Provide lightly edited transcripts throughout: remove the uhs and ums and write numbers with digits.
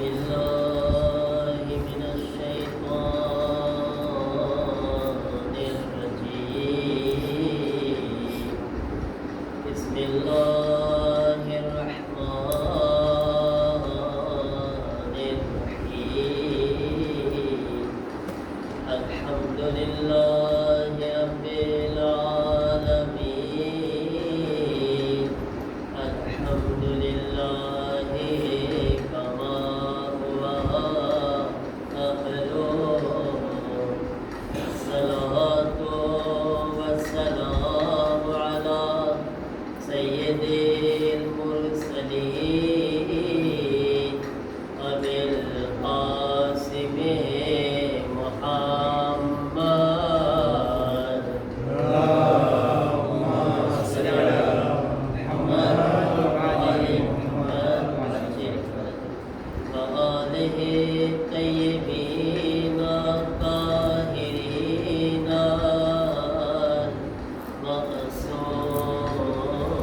بالله من الشيطان الرجيم بسم الله الرحمن الرحيم الحمد لله رب العالمين الحمد لله كما هو أهله الصلاة والسلام على سيد المرسلين أبي القاسم محمد اللهم صل على محمد وعلى محمد وآله الطيبين الطاهرين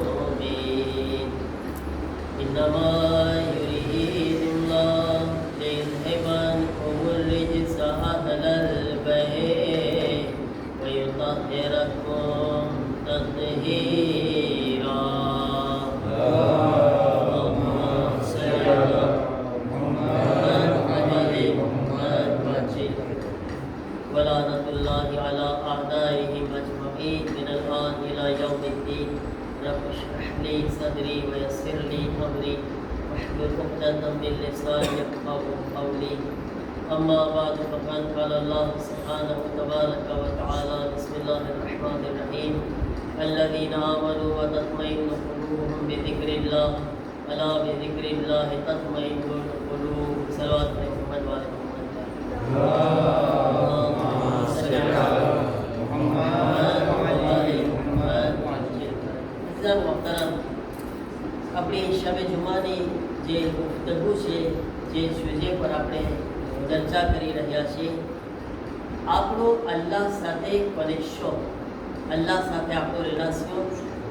المعصومين إنما يريد الله ليذهب عنكم الرجس أهل البيت ويطهركم تطهيرا اللهم صل على محمد وعلى محمد ولعنة الله على أعدائهم أجمعين من الآن إلى يوم الدين رب اشرح لي صدري ويسر لي أمري واحلل عقدة من لساني يفقهوا قولي أما بعد فقد قال الله سبحانه تبارك وتعالى بسم الله الرحمن الرحيم الذين آمنوا وتطمئن قلوبهم بذكر الله ألا بذكر الله تطمئن القلوب صلوات محمد وعلى محمد اللهم صل على محمد وعلى محمد અઝીઝાન મોહતરમ આપણી શબે જુમાની જે ગુફ્તગુ છે જે સુજે પર આપણે ચર્ચા કરી રહ્યા છીએ આપણો અલ્લાહ સાથે કનેક્શન અલ્લાહ સાથે આપણો રિલેશન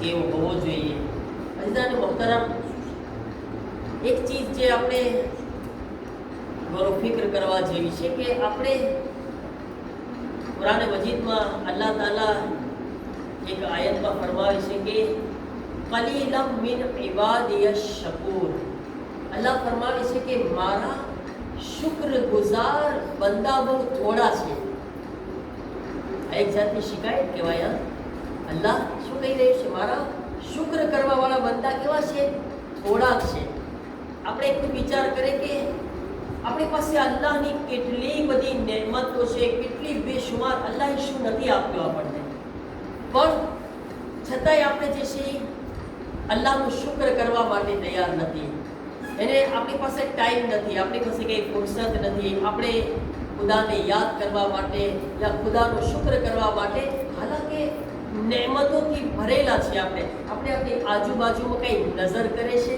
કેવો હોવો જોઈએ અઝીઝાન મોહતરમ એક ચીજ જે આપણે ગૌરવ ફિક્ર કરવા જેવી છે કે આપણે કુરાન મજીદમાં અલ્લાહ તાલા એક આયતમાં ફરમાવે છે કે કલીલમ મિન ઇબાદિયશ શકૂર અલ્લાહ ફરમાવે છે કે મારા શુક્રગુજાર બંદા બહુ થોડા છે આ એક જાતની શિકાયત કહેવાય અલ્લાહ શું કહી રહ્યું છે મારા શુક્ર કરવાવાળા બંદા કેવા છે થોડાક છે આપણે એક વિચાર કરીએ કે આપણી પાસે અલ્લાહની કેટલી બધી નેમતો છે કેટલી બેશુમાર અલ્લાહે શું નથી આપ્યું આપણને પણ છતાંય આપણે જે છે અલ્લાહનું શુક્ર કરવા માટે તૈયાર નથી એને આપણી પાસે ટાઈમ નથી આપણી પાસે કંઈ ફુરસત નથી આપણે ખુદાને યાદ કરવા માટે યા ખુદાનું શુક્ર કરવા માટે હાલાકે નેમતોથી ભરેલા છીએ આપણે આપણી આજુબાજુમાં કંઈ નજર કરે છે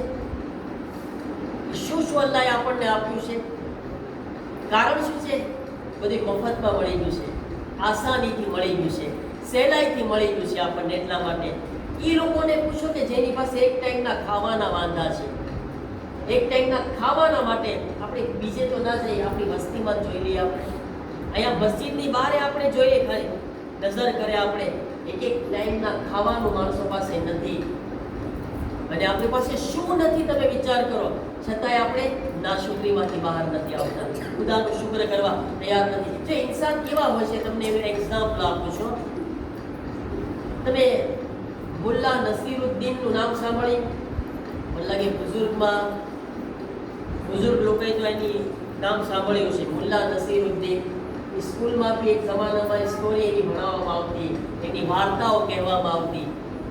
શું શું અલ્લાહે આપણને આપ્યું છે કારણ શું છે બધું મફતમાં મળી ગયું છે આસાનીથી મળી ગયું છે સહેલાઈથી મળી ગયું છે આપણને એટલા માટે એ લોકોને પૂછો કે જેની પાસે એક ટાઈમના ખાવાના વાંધા છે એક ટાઈમના ખાવાના માટે આપણે બીજે તો ના જઈએ આપણી વસ્તીમાં જ જોઈ લઈએ આપણે અહીંયા મસ્જિદની બહાર આપણે જોઈએ ખરી નજર કરે આપણે એક ટાઈમના ખાવાનું માણસો પાસે નથી અને આપણી પાસે શું નથી તમે વિચાર કરો છતાંય આપણે નાશુકરીમાંથી બહાર નથી આવતા ખુદાનું શુક્ર કરવા તૈયાર નથી જો ઇન્સાન કેવા હોય છે તમને એવું એક્ઝામ્પલ આપું છું તમે મુલ્લા નસીરુદ્દીનનું નામ સાંભળ્યું મને લાગે બુઝુર્ગ લોકોએ તો એની નામ સાંભળ્યું છે મુલ્લા નસીરુદ્દીન સ્કૂલમાં બી એક જમાનામાં સ્ટોરી એની ભણાવવામાં આવતી એની વાર્તાઓ કહેવામાં આવતી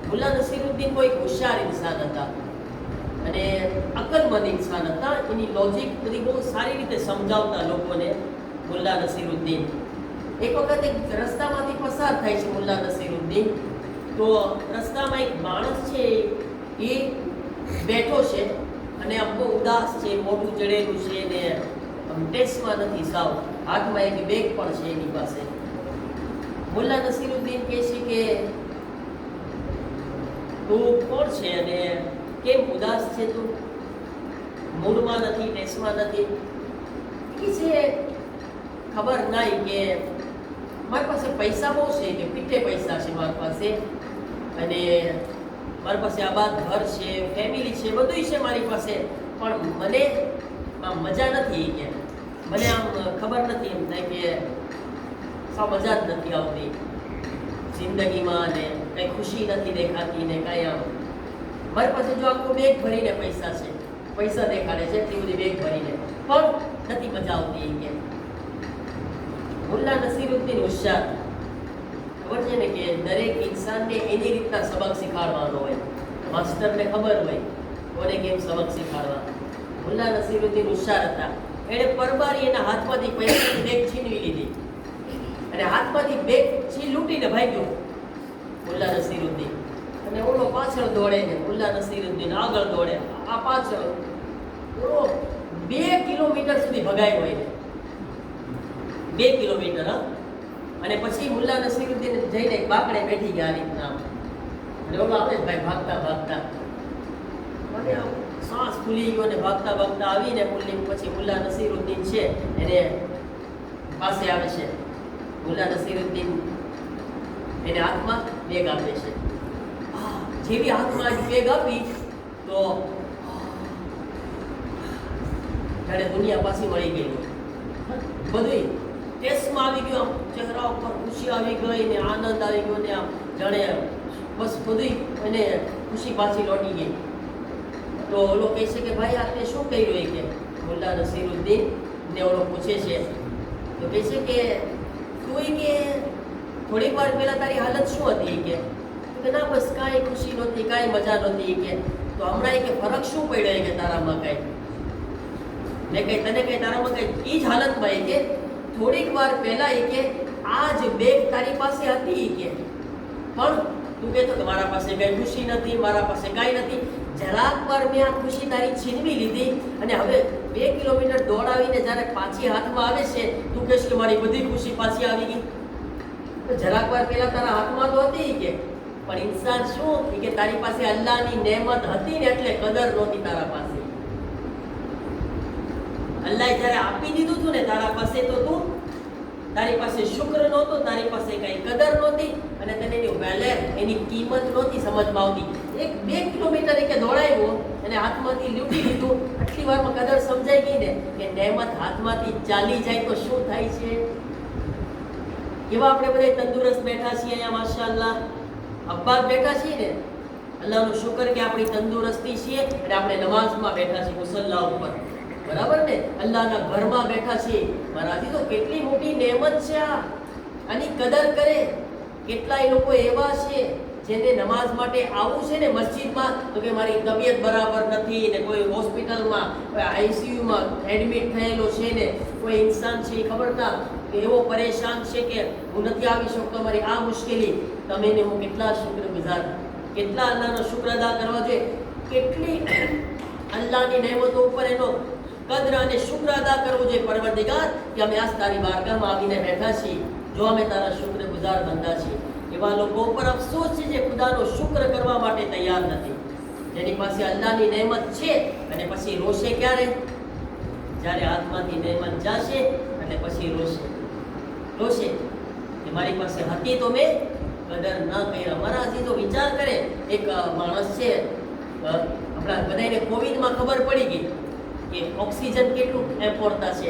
મુલ્લા નસીરુદ્દીન કોઈ હોશિયાર ઇન્સાન હતા અને અકલમંદ ઇન્સાન હતા એની લોજિક બધી બહુ સારી રીતે સમજાવતા લોકોને મુલ્લા નસીરુદ્દીન એક વખત એક રસ્તામાંથી પસાર થાય છે મુલ્લા નસીરુદ્દીન તો રસ્તામાં એક માણસ છે એ બેઠો છે અને આમ બહુ ઉદાસ છે મોઢું ચડેલું છે ને ટેસ્ટમાં નથી સાવ હાથમાં એક બેગ પણ છે એની પાસે મુલ્લા નસીરુદ્દીન કહે છે કે તું કોણ છે અને કેમ ઉદાસ છે તું મૂડમાં નથી ટેસ્ટમાં નથી એ છે ખબર નહીં કે મારી પાસે પૈસા બહુ છે, કે પીઠે પૈસા છે મારી પાસે, અને મારી પાસે આબાદ ઘર છે, ફેમિલી છે, બધું છે મારી પાસે, પણ મને આમ મજા નથી, કે મને આમ ખબર નથી, એમ થાય કે સાવ મજા જ નથી આવતી જિંદગીમાં, ને કંઈ ખુશી નથી દેખાતી, ને કાંઈ આમ મારી પાસે જો આખું બેગ ભરીને પૈસા છે, પૈસા દેખાડે છે એટલી બધી બેગ ભરીને, પણ નથી મજા આવતી. કે મુલ્લા નસીરુદ્દીન હોશિયાર, ખબર છે ને કે દરેક ઇન્સાનને એની રીતના સબક શીખવાડવાનો હોય, માસ્ટરને ખબર હોય કોને કેમ સબક શીખવાડવા. મુલ્લા નસીરુદ્દીન હોશિયાર હતા, એણે પરબારી એના હાથમાંથી પૈસાની બેગ છીનવી લીધી, અને હાથમાંથી બેગ લૂંટીને ભાગ્યો મુલ્લા નસીરુદ્દીન, અને ઓલો પાછળ દોડે ને મુલ્લા નસીરુદ્દીન આગળ દોડે, આ પાછળ, ઓલો 2 કિલોમીટર સુધી ભગાય હોય ને, 2 કિલોમીટર. અને પછી મુલ્લા નસીરુદ્દીન જઈને એક બાકડે બેઠી ગયા રીતના, અને ઓલો આવે ભાઈ ભાગતા ભાગતા, અને શ્વાસ ફૂલી ગયો ને ભાગતા ભાગતા આવીને પછી મુલ્લા નસીરુદ્દીન છે એને પાસે આવે છે. મુલ્લા નસીરુદ્દીન એને હાથમાં બેગ આપે છે. જેવી હાથમાં બેગ આપી તો જાણે દુનિયા પાછી મળી ગઈ, બધું ટેસ્ટમાં આવી ગયું, આમ ચહેરા ઉપર ખુશી આવી ગઈ ને આનંદ આવી ગયો, ને આમ જાણે બસ બધું એને ખુશી પાછી લોટી ગઈ. તો ઓલો કહે છે કે ભાઈ આપણે શું કર્યું એ, કે મુલ્લા નસીરુદ્દીન ને ઓલો પૂછે છે, તો કહે છે કે તું કે થોડીક વાર પહેલા તારી હાલત શું હતી, કે ના બસ કાંઈ ખુશી નહોતી, કાંઈ મજા નહોતી, કે તો હમણાં કે ફરક શું પડ્યો કે તારામાં કાંઈ, મેં કંઈ તને કંઈ તારામાં કંઈ એ જ હાલતમાં કે થોડીક વાર પહેલા કે આ જ બેગ તારી પાસે હતી, કે પણ તું કહેતો કે મારા પાસે કંઈ ખુશી નથી, મારા પાસે કાંઈ નથી, જરાક વાર મેં આ ખુશી તારી છીનવી લીધી, અને હવે 2 કિલોમીટર દોડાવીને જ્યારે પાછી હાથમાં આવે છે તું કહેશ કે મારી બધી ખુશી પાછી આવી ગઈ. તો જરાક વાર પહેલા તારા હાથમાં તો હતી, કે પણ ઇન્સાન શું કે તારી પાસે અલ્લાહની નેમત હતી ને એટલે કદર નહોતી તારા પાસે. અલ્લાહે જ્યારે આપી દીધું હતું ને તારા પાસે, તો તું તારી પાસે શુક્ર નહોતો, તારી પાસે કઈ કદર નહોતી, અને તને એની વેલ્યુ, એની કિંમત નહોતી સમજમાં આવતી. 2 કિલોમીટર કે દોડાવ્યો અને હાથમાંથી લૂંટી લીધું, આટલી વારમાં કદર સમજાઈ ગઈ ને કે નેમત હાથમાંથી ચાલી જાય તો શું થાય છે. એવા આપણે બધા તંદુરસ્ત બેઠા છીએ અહીંયા માશાઅલ્લાહ, અબ્બાસ બેઠા છીએ ને, અલ્લાહનો શુકર કે આપણી તંદુરસ્તી છીએ, અને આપણે નમાઝમાં બેઠા છીએ મુસલ્લા ઉપર, બરાબર ને, અલ્લાહના ઘરમાં બેઠા છીએ. મારાથી તો કેટલી મોટી નેમત છે આ, આની કદર કરે. કેટલાય લોકો એવા છે જેને નમાઝ માટે આવવું છે ને મસ્જિદમાં, તો કે મારી તબિયત બરાબર નથી, ને કોઈ હોસ્પિટલમાં, કોઈ આઈસીયુમાં એડમિટ થયેલો છે, ને કોઈ ઇન્સાન છે ખબરદાર એવો પરેશાન છે કે હું નથી આવી શકતો, મારી આ મુશ્કેલી. તમે ને હું કેટલા શુક્રગુજાર, કેટલા અલ્લાહનો શુક્ર અદા કરવા જોઈએ, કેટલી અલ્લાહની નેમતો ઉપર એનો કદ્ર અને શુક્ર અદા કરવો જોઈએ. પરવરદિગાર કે અમે આજ તારી બારગાહમાં આવીને બેઠા છીએ, જો અમે તારા શુક્રગુજાર બંદા છીએ. એવા લોકો ઉપર અફસોસ છે જે ખુદાનો શુક્ર કરવા માટે તૈયાર નથી, જેની પાસે અલ્લાહની નેમત છે અને પછી રોશે ક્યારે, જ્યારે હાથમાંથી નેમત જશે એટલે પછી રોશે કે મારી પાસે હતી તો મેં કદર ન કરી. મારા હજી તો વિચાર કરે, એક માણસ છે, આપણા બધાને કોવિડમાં ખબર પડી ગઈ કે ઓક્સિજન કેટલું ઇમ્પોર્ટન્ટ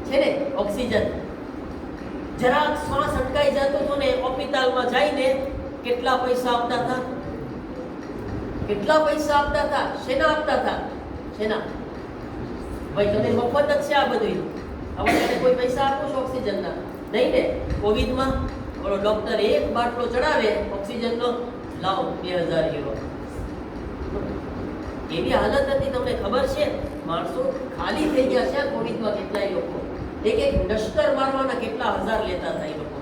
છે ને, ઓક્સિજન જરાક શ્વાસ અટકાઈ જતો હતો ને હોસ્પિટલમાં જઈને કેટલા પૈસા આપતા હતા, શેના આપતા હતા, શેના ભાઈ તમે મફત જ છે આ બધું, હવે કોઈ પૈસા આપો છો ઓક્સિજનના? નહીં ને. કોવિડમાં ઓલો ડોક્ટર એક બાટલો ચડાવે ઓક્સિજનનો, લાવો 2000 યુરો. એવી હાલત હતી, તમને ખબર છે માણસો ખાલી થઈ ગયા છે કોવિડમાં. કેટલાય લોકો એક નશ્કર મારવાના કેટલા હજાર લેતા હતા, એ લોકો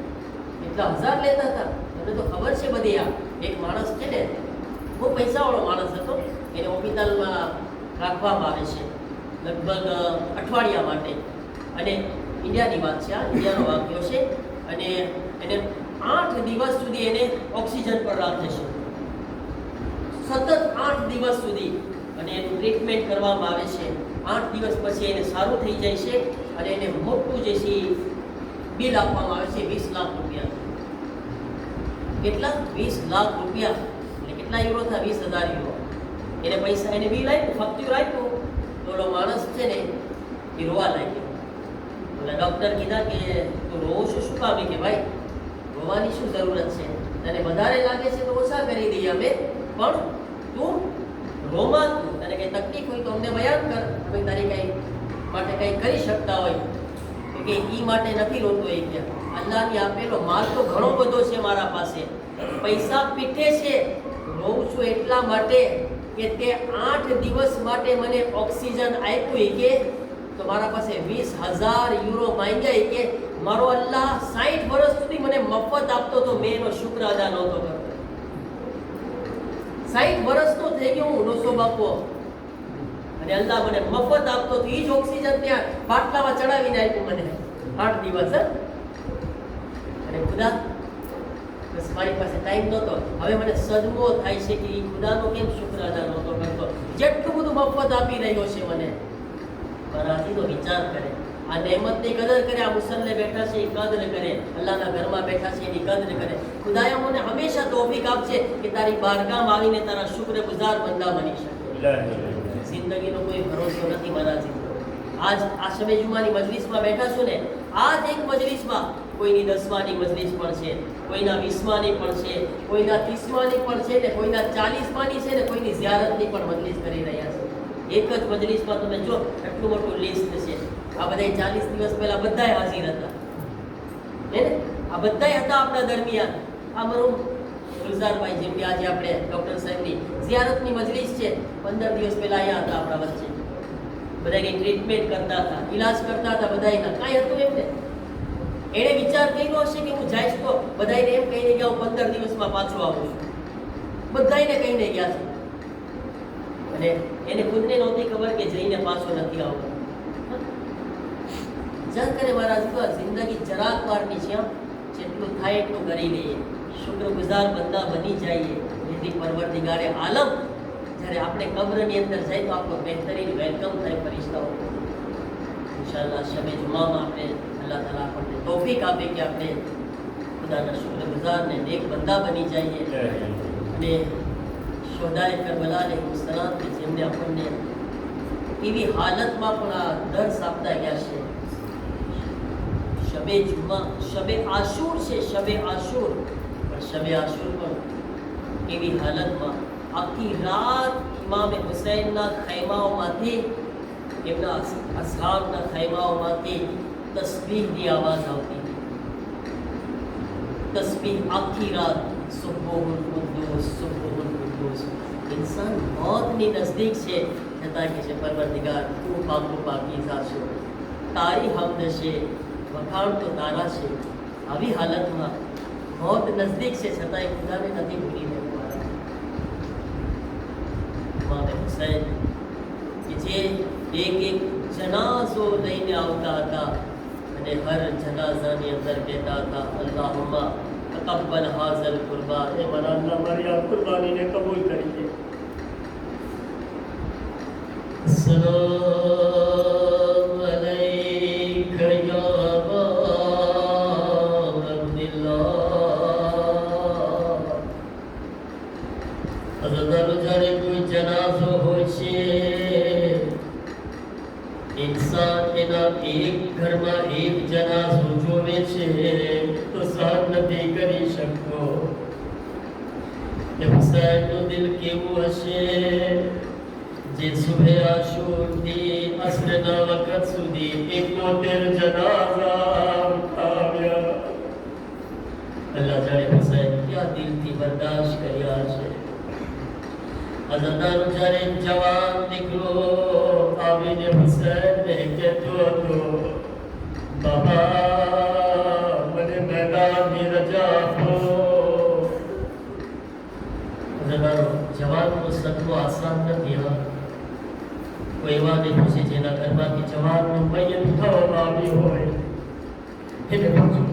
કેટલા હજાર લેતા હતા, તમને તો ખબર છે બધી. આ એક માણસ છે ને, બહુ પૈસાવાળો માણસ હતો, એને હોસ્પિટલમાં રાખવામાં આવે છે લગભગ અઠવાડિયા માટે, અને ઇન્ડિયાની વાત છે, આ ઇન્ડિયાનો વાક્યો છે, અને એને 8 દિવસ સુધી એને ઓક્સિજન પર રાખે છે, સતત 8 દિવસ સુધી, અને એનું ટ્રીટમેન્ટ કરવામાં આવે છે. 8 દિવસ પછી એને સારું થઈ જાય છે અને એને મોટું જે છે બિલ આપવામાં આવે છે 20 લાખ રૂપિયા. કેટલા? 20 લાખ રૂપિયા. એટલે કેટલા યુરો થયા? 20,000 યુરો. એને પૈસા, એને બિલ આપ્યું, ફક્તિર આપ્યું, તો ઓલો માણસ છે ને એ રોવા લાગ્યો. ઓલા ડૉક્ટર કીધા કે તું રોવો છો શું કામે? કે ભાઈ રોવાની શું જરૂરત છે, તને વધારે લાગે છે તો ઓછા કરી દઈએ અમે, પણ તું રોમાં તું, તને કંઈ તકલીફ હોય તો અમને બયાન કર, અમે તારી કંઈ માટે કંઈ કરી શકતા હોય. તો કે એ માટે નથી રોતો. એ કે અલ્લાહની આપેલો માલ તો ઘણો બધો છે મારા પાસે, પૈસા પીઠે છે, રોઉં છું એટલા માટે કે તે 8 દિવસ માટે મને ઓક્સિજન આપ્યું. કે તો મારા પાસે 20,000 યુરો માંગ્યા. કે મારો અલ્લાહ 60 વર્ષ સુધી મને મફત આપતો તો મેં એનો શુક્ર અદા નહોતો કરતો. 60 વર્ષનો થઈ ગયો હું નોસો બાપો, અને અલ્લાહ મને મફત આપતો તો એ જ ઓક્સિજન ત્યાં બાટલામાં ચડાવીને આપ્યું મને 8 દિવસ. અને ખુદા બસ મારી પાસે ટાઈમ નહોતો. હવે મને સદમો થાય છે કે એ ખુદાનો કેમ શુક્ર અદા નહોતો કરતો, જેટલું બધું મફત આપી રહ્યો છે મને. મારાથી તો વિચાર કરે, આ નહેમતની કદર કરે, આ મુસલ્લે બેઠા છે એ કદર કરે, અલ્લાહના ઘરમાં બેઠા છે એની કદર કરે. ખુદાએ મને હંમેશા તૌફીક આપશે કે તારી બારગામ આવીને તારા શુક્રગુજાર બંદા બની શકે. જિંદગીનો કોઈ ભરોસો નથી મારા જીતો. આજ આ શબે જુમાની મજલિસમાં બેઠા છું ને, આ જ એક મજલિસમાં કોઈની 10માની મજલિસ પણ છે, કોઈના 20માની પણ છે, કોઈના 30માની પણ છે ને કોઈના 40માની છે ને કોઈની ઝિયારતની પણ મજલિસ કરી રહ્યા છે. એક જ મજલિસમાં તમે જો એટલું મોટું લિસ્ટ છે. આ બધા 40 દિવસ પહેલા બધાય હાજર હતા, હે ને? આ બધાય હતા આપણા દરમિયાન. આ મરું ગુલઝારભાઈ, જેમ કે આજે આપણે ડૉક્ટર સાહેબની ઝિયારતની મજલિસ છે, 15 દિવસ પહેલા અહીંયા હતા આપણા વચ્ચે. બધાની ટ્રીટમેન્ટ કરતા હતા, ઈલાજ કરતા હતા બધાયના. કાંઈ હતું એમને? એણે વિચાર કર્યો હશે કે હું જઈશ તો બધાને એમ કહીને ગયા હું 15 દિવસમાં પાછો આવું છું. બધાને કહીને ગયા છે, અને એને ખુદને નહોતી ખબર કે જઈને પાછો નથી આવતો. જન કરે મારા જિંદગી જરાક વારની છે, જેટલું થાય એટલું કરી લઈએ, શુક્રગુજાર બંદા બની જઈએ, જેથી પરવરદિગારે આલમ જ્યારે આપણે કબ્રની અંદર જાય તો આપણો બહેતરીન વેલકમ થાય ફરિશ્તાઓ. ઇન્શાઅલ્લાહ શબે જુમામાં આપણે અલ્લાહ તાલા આપણને તૌફીક આપે કે આપણે ખુદાના શુક્રગુજાર ને નેક બંદા બની જઈએ. અને શોહદાએ કરબલા અલૈહિસ્સલામ કે જેમને આપણને એવી હાલતમાં પણ આ દર્સ આપતા ગયા છે. શબે જુમા, શબે આશુર છે, શબે આશુર, પણ શબે આશુર પણ એવી હાલતમાં આખી રાત ઇમામે હુસૈનના ખૈમાઓમાંથી, એમના અસહાબના ખૈમાઓમાંથી તસ્બીહની આવાજ આવતી હતી. તસ્બીહ આખી રાત, સુબ્બુહુલ કુદ્દૂસ, સુબ્બુહુલ કુદ્દૂસ. ઇન્સાન મોતની નજદીક છે, છતાં કે છે પરવરદિગાર તું પાકું પાકીઝા છો, તારી હમ્દ છે, વખાણ તો તારા છે. આવી હાલતમાં મોત નજદીક છે, છતાંય ખુદાને નથી ભૂલી રહેવું. ઇમામે હુસૈન કે જે એક જનાઝો લઈને આવતા હતા અને હર જનાઝાની અંદર કહેતા હતા અલ્લાહુમ્મા તકબ્બલ હાઝલ કુરબાન, એ મારા અલ્લાહ મારી આ કુરબાનીને કબૂલ કરી લે. સલામ અલૈકા યા અબા અબ્દુલ્લાહ. હઝરત જ્યારે કોઈ જનાઝો હોય છે, इंसान एना एक घर में एक जनाज़ो जोवे छे तो सहन नहीं करी शकतो. हुसैन नो दिल केवो हशे जे सुबह आशूर दी असરના વખત સુધી 71 જનાઝા ઉઠાવ્યા. અલ્લાહ જાણે હુસૈન ક્યાં દિલથી બર્દાશ્ત કર્યા છે. હઝરત જ્યારે જવાન દીકરો આવીને હુસૈનને કહેતો હતો, બાબા મને મેદાનની રજા આપો. જવાનનો સદમો આસાન નથી. કોઈ એવાને પૂછે જેના ઘરમાંથી જવાનનું મૈયત થવામાં આવ્યું હોય એને પૂછો.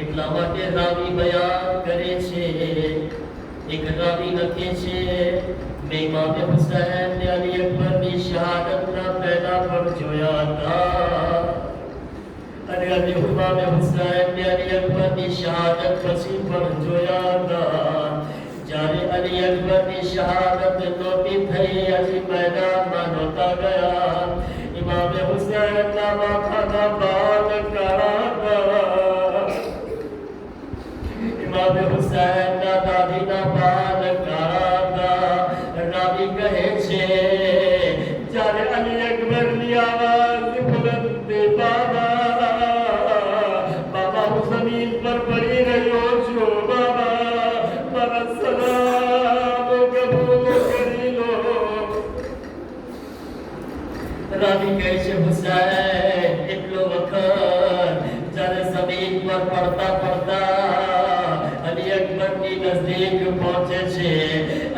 એટલા માટે રાવી બયાન કરે છે એક રાવી લખે છે મેં ઇમામ હુસૈન ને અલી અકબરની શહાદતના પહેલા પણ જોયા હતા અને અલી ઇમામ હુસૈન ને અલી અકબરની શહાદત પછી પણ જોયા હતા જ્યારે અલી અકબરની શહાદત નોતી થઈ હજી મેદાનમાં નહોતા ગયા ઇમામ હુસૈનના માથાના બાલ કાળા હતા ઇમામ હુસૈનના દાઢીના બાલ કાળા હતા રાવી કહે છે જ્યારે અલી અકબરની આવાજ બુલંદ થઈ બાબા હું જમીન પર પડી રહ્યો છું બાબા મારા સલામ કબૂલ કરી લો રાવી કહે છે હુસૈન એટલો વખત જ્યારે જમીન પર પડતા પડતા અલી અકબરની નજદીક પહોંચે છે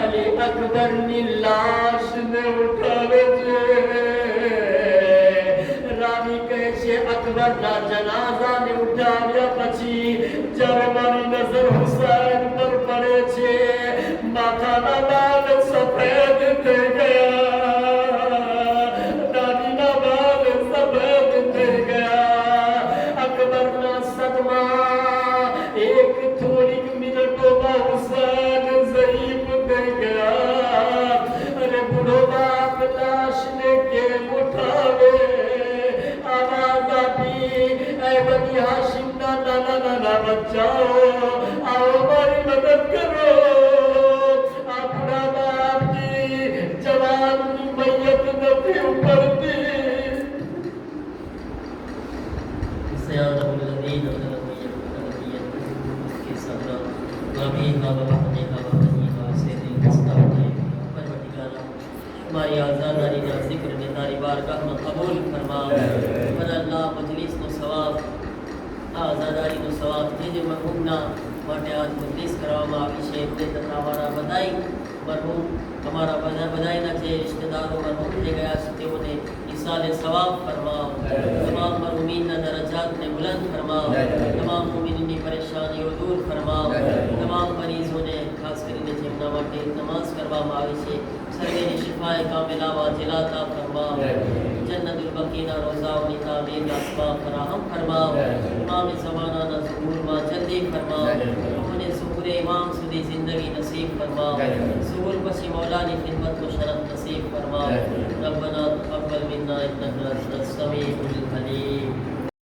અલી અકબરની લાશને ઉઠાવે છે રાવી કહે છે અકબરના જનાઝાને ઉઠાવ્યા પછી જ્યારે મારી નજર હુસૈન પર પડે છે માથાના બાલ સફેદ થઈ ગયા દાઢીના બાલ સફેદ થઈ ગયા અકબરના સદમા એક થોડીક મિનિટોમાં હુસૈન ઝઈફ થઈ ગયા અને બુઢો બાપ લાશને કેમ ઉઠાવે આવાજ આપી એ બની હાશિમના નાના નાના બચ્ચાઓ આવો મારી મદદ કરો આપણા બાપની જવાનની મૈયત નથી ઉપડતી سيعلم الذين ظلموا يوم के सब्र गमी का बहाने का बहाने से दिल मुस्ताफी परवरदिगारा हमारी आज़ादारी का जिक्र ने तारी बारगाह में कबूल फरमा पर अल्लाह मजलिस નો સવાબ આઝાદારી નો સવાબ જે મરહુમના માટે આજ મજલિસ કરવામાં આવી છે તે તથા અમારા બધાય મરહુમ અમારા બધાયના જે રિશ્તેદારો મરહુમ થઈ ગયા છે તેઓને ઈસાલે સવાબ ફરમાઓ તમામ મરહુમીનના દરજાતને બુલંદ ફરમાઓ તમામ મુમિનની પરેશાનીઓ દૂર ફરમાઓ તમામ મરીઝોને ખાસ કરીને જેમના માટે નમાઝ કરવામાં આવી છે સર્વેની શિફાએ કામિલા વાજિલા અતા ફરમાઓ જન્નતુલ બકીના રોઝાઓની તામીરના અસ્બાબ ફરાહમ ફરમાઓ ઇમામ ઝમાનાના ઝુહૂરમાં જલ્દી ફરમાઓ અમને ઝુહૂરે ઇમામ સુધી જિંદગી નસીબ ફરમાઓ ઝુહૂર પછી મૌલાની ખિદમત કો શરફ નસીબ ફરમાઓ રબ્બના તक़બ્બલ મિન્ના ઇન્નકા અંતસ સમીઉલ અલીમ